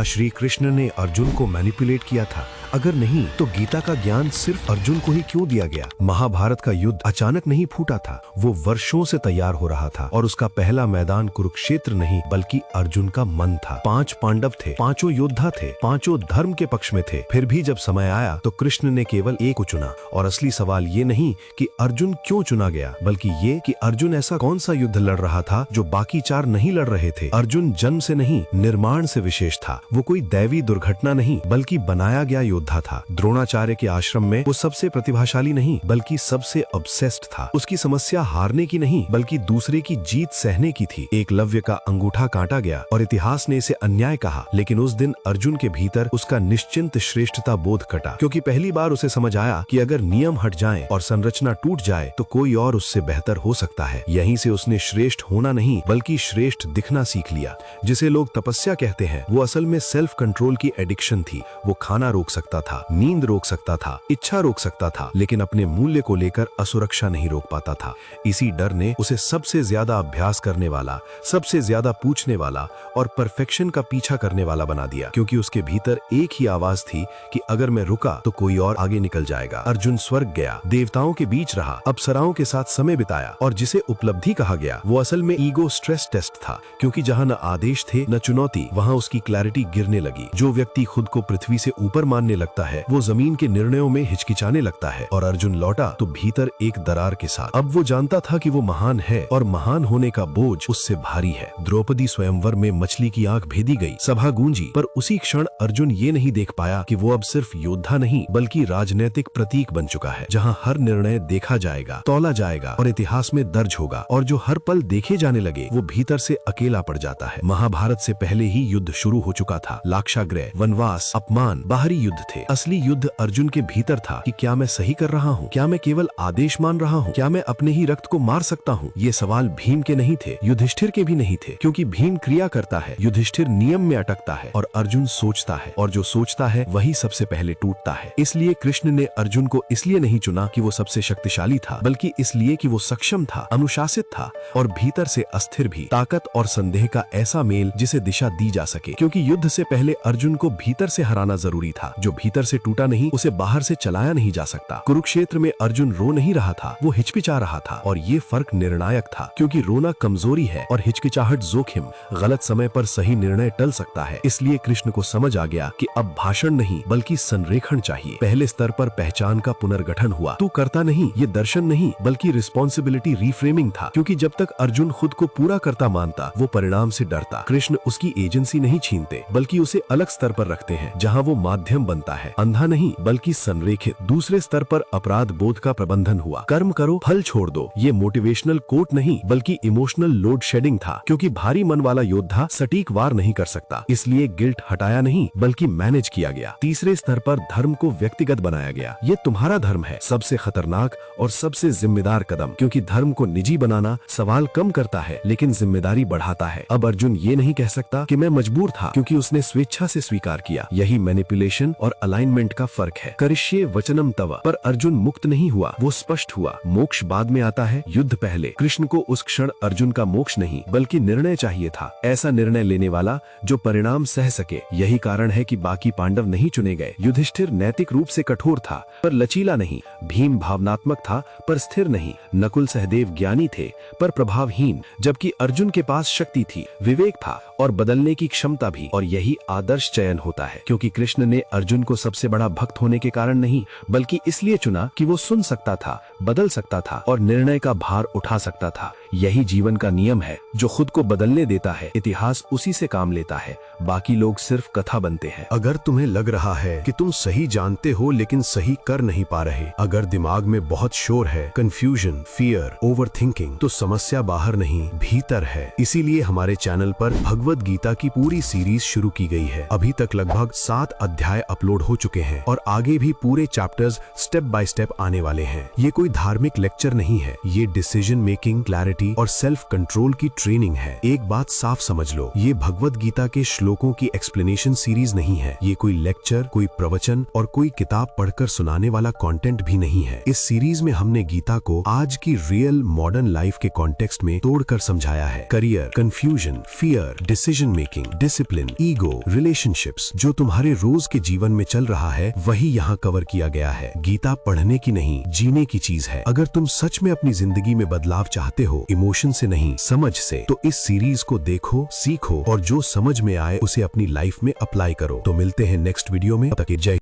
श्री कृष्ण ने अर्जुन को मैनिपुलेट किया था? अगर नहीं तो गीता का ज्ञान सिर्फ अर्जुन को ही क्यों दिया गया? महाभारत का युद्ध अचानक नहीं फूटा था, वो वर्षों से तैयार हो रहा था और उसका पहला मैदान कुरुक्षेत्र नहीं बल्कि अर्जुन का मन था। 5 पांडव थे, 5 योद्धा थे, 5 धर्म के पक्ष में थे। फिर भी जब समय आया तो कृष्ण ने केवल एक को चुना। और असली सवाल ये नहीं कि अर्जुन क्यों चुना गया, बल्कि ये कि अर्जुन ऐसा कौन सा युद्ध लड़ रहा था जो बाकी 4 नहीं लड़ रहे थे। अर्जुन जन्म से नहीं, निर्माण से विशेष था। वो कोई दैवी दुर्घटना नहीं बल्कि बनाया गया योद्धा था। द्रोणाचार्य के आश्रम में वो सबसे प्रतिभाशाली नहीं बल्कि सबसे ऑब्सेस्ड था। उसकी समस्या हारने की नहीं बल्कि दूसरे की जीत सहने की थी। एकलव्य का अंगूठा काटा गया और इतिहास ने इसे अन्याय कहा, लेकिन उस दिन अर्जुन के भीतर उसका निश्चिंत श्रेष्ठता बोध कटा, क्योंकि पहली बार उसे समझ आया कि अगर नियम हट जाएं और संरचना टूट जाए तो कोई और उससे बेहतर हो सकता है। यहीं से उसने श्रेष्ठ होना नहीं बल्कि श्रेष्ठ दिखना सीख लिया। जिसे लोग तपस्या कहते हैं वो असल में सेल्फ कंट्रोल की एडिक्शन थी। वो खाना रोक सकता था, नींद रोक सकता था, इच्छा रोक सकता था, लेकिन अपने मूल्य को लेकर असुरक्षा नहीं रोक पाता था। इसी डर ने उसे सबसे ज्यादा अभ्यास करने वाला, सबसे ज्यादा पूछने वाला और परफेक्शन का पीछा करने वाला बना दिया, क्योंकि उसके भीतर एक ही आवाज थी कि अगर मैं रुका तो कोई और आगे निकल जाएगा। अर्जुन स्वर्ग गया, देवताओं के बीच रहा, अप्सराओं के साथ समय बिताया और जिसे उपलब्धि कहा गया वो असल में ईगो स्ट्रेस टेस्ट था, क्योंकि जहां न आदेश थे न चुनौती, वहां उसकी क्लैरिटी गिरने लगी। जो व्यक्ति खुद को पृथ्वी से ऊपर मानने लगता है वो जमीन के निर्णयों में हिचकिचाने लगता है। और अर्जुन लौटा तो भीतर एक दरार के साथ। अब वो जानता था कि वो महान है और महान होने का बोझ उससे भारी है। द्रौपदी स्वयंवर में मछली की आंख भेदी गई, सभा गूंजी, पर उसी क्षण अर्जुन ये नहीं देख पाया कि वो अब सिर्फ योद्धा नहीं बल्कि राजनीतिक प्रतीक बन चुका है, जहां हर निर्णय देखा जाएगा, तौला जाएगा और इतिहास में दर्ज होगा। और जो हर पल देखे जाने लगे वो भीतर से अकेला पड़ जाता है। महाभारत से पहले ही युद्ध शुरू हो चुका था। लाक्षागृह, वनवास, अपमान, बाहरी युद्ध थे। असली युद्ध अर्जुन के भीतर था कि क्या मैं सही कर रहा हूँ? क्या मैं केवल आदेश मान रहा हूँ? क्या मैं अपने ही रक्त को मार सकता हूँ? ये सवाल भीम के नहीं थे, युधिष्ठिर के भी नहीं थे, क्योंकि भीम क्रिया करता है, युधिष्ठिर नियम में अटकता है और अर्जुन सोचता है, और जो सोचता है वही सबसे पहले टूटता है। इसलिए कृष्ण ने अर्जुन को इसलिए नहीं चुना कि वो सबसे शक्तिशाली था, बल्कि इसलिए कि वो सक्षम था, अनुशासित था और भीतर से अस्थिर भी। ताकत और संदेह का ऐसा मेल जिसे दिशा दी जा सके, क्योंकि युद्ध से पहले अर्जुन को भीतर से हराना जरूरी था। जो भीतर से टूटा नहीं उसे बाहर से चलाया नहीं जा सकता। कुरुक्षेत्र में अर्जुन रो नहीं रहा था, वो हिचकिचा रहा था, और ये फर्क निर्णायक था, क्योंकि रोना कमजोरी है और हिचकिचाहट जोखिम। गलत समय पर सही निर्णय टल सकता है। इसलिए कृष्ण को समझ आ गया कि अब भाषण नहीं बल्कि संरेखण चाहिए। पहले स्तर पर पहचान का पुनर्गठन हुआ। तू करता नहीं ये दर्शन नहीं बल्कि रिस्पॉन्सिबिलिटी रिफ्रेमिंग था, क्योंकि जब तक अर्जुन खुद को पूरा करता मानता वो परिणाम से डरता। कृष्ण उसकी एजेंसी नहीं छीनते बल्कि उसे अलग स्तर पर रखते हैं, जहां वो माध्यम बनता है, अंधा नहीं बल्कि संरेखित। दूसरे स्तर पर अपराध बोध का प्रबंधन हुआ। कर्म करो फल छोड़ दो, ये मोटिवेशनल कोट नहीं बल्कि इमोशनल लोड शेडिंग था, क्योंकि भारी मन वाला योद्धा सटीक वार नहीं कर सकता। इसलिए गिल्ट हटाया नहीं बल्कि मैनेज किया गया। तीसरे स्तर पर धर्म को व्यक्तिगत बनाया गया। ये तुम्हारा धर्म है, सबसे खतरनाक और सबसे जिम्मेदार कदम, क्योंकि धर्म को निजी बनाना सवाल कम करता है लेकिन जिम्मेदारी बढ़ाता है। अब अर्जुन ये नहीं कह सकता कि मैं मजबूर था, क्योंकि उसने स्वेच्छा से स्वीकार किया। यही मैनिपुलेशन और अलाइनमेंट का फर्क है। करिष्ये वचनम तव, पर अर्जुन मुक्त नहीं हुआ, वो स्पष्ट हुआ। मोक्ष बाद में आता है, युद्ध पहले। कृष्ण को उस क्षण अर्जुन का मोक्ष नहीं बल्कि निर्णय चाहिए था, ऐसा निर्णय लेने वाला जो परिणाम सह सके। यही कारण है कि बाकी पांडव नहीं चुने गए। युधिष्ठिर नैतिक रूप से कठोर था पर लचीला नहीं, भीम भावनात्मक था पर स्थिर नहीं, नकुल सहदेव ज्ञानी थे पर प्रभावहीन, जबकि अर्जुन के पास शक्ति थी, विवेक था और बदलने की क्षमता भी। और यही आदर्श चयन होता है, क्योंकि कृष्ण ने अर्जुन को सबसे बड़ा भक्त होने के कारण नहीं बल्कि इसलिए चुना कि वो सुन सकता था, बदल सकता था और निर्णय का भार उठा सकता था। यही जीवन का नियम है, जो खुद को बदलने देता है, इतिहास उसी से काम लेता है, बाकी लोग सिर्फ कथा बनते हैं। अगर तुम्हें लग रहा है कि तुम सही जानते हो लेकिन सही कर नहीं पा रहे, अगर दिमाग में बहुत शोर है, कंफ्यूजन, फियर, ओवरथिंकिंग, तो समस्या बाहर नहीं भीतर है। इसीलिए हमारे चैनल पर भगवद गीता की पूरी सीरीज शुरू की गई है। अभी तक लगभग 7 अध्याय अपलोड हो चुके हैं और आगे भी पूरे चैप्टर्स स्टेप बाय स्टेप आने वाले हैं। ये कोई धार्मिक लेक्चर नहीं है, ये डिसीजन मेकिंग, क्लैरिटी क्लैरिटी और सेल्फ कंट्रोल की ट्रेनिंग है। एक बात साफ समझ लो, ये भगवत गीता के श्लोकों की एक्सप्लेनेशन सीरीज नहीं है। ये कोई लेक्चर, कोई प्रवचन और कोई किताब पढ़कर सुनाने वाला कंटेंट भी नहीं है। इस सीरीज में हमने गीता को आज की रियल मॉडर्न लाइफ के कॉन्टेक्स्ट में तोड़कर समझाया है। Career, confusion, fear, decision making, discipline, ego, relationships, जो तुम्हारे रोज के जीवन में चल रहा है वही यहाँ कवर किया गया है। गीता पढ़ने की नहीं, जीने की चीज है। अगर तुम सच में अपनी जिंदगी में बदलाव चाहते हो, इमोशन से नहीं समझ से, तो इस सीरीज को देखो, सीखो और जो समझ में आए उसे अपनी लाइफ में अप्लाई करो। तो मिलते हैं नेक्स्ट वीडियो में। तब तक के जय।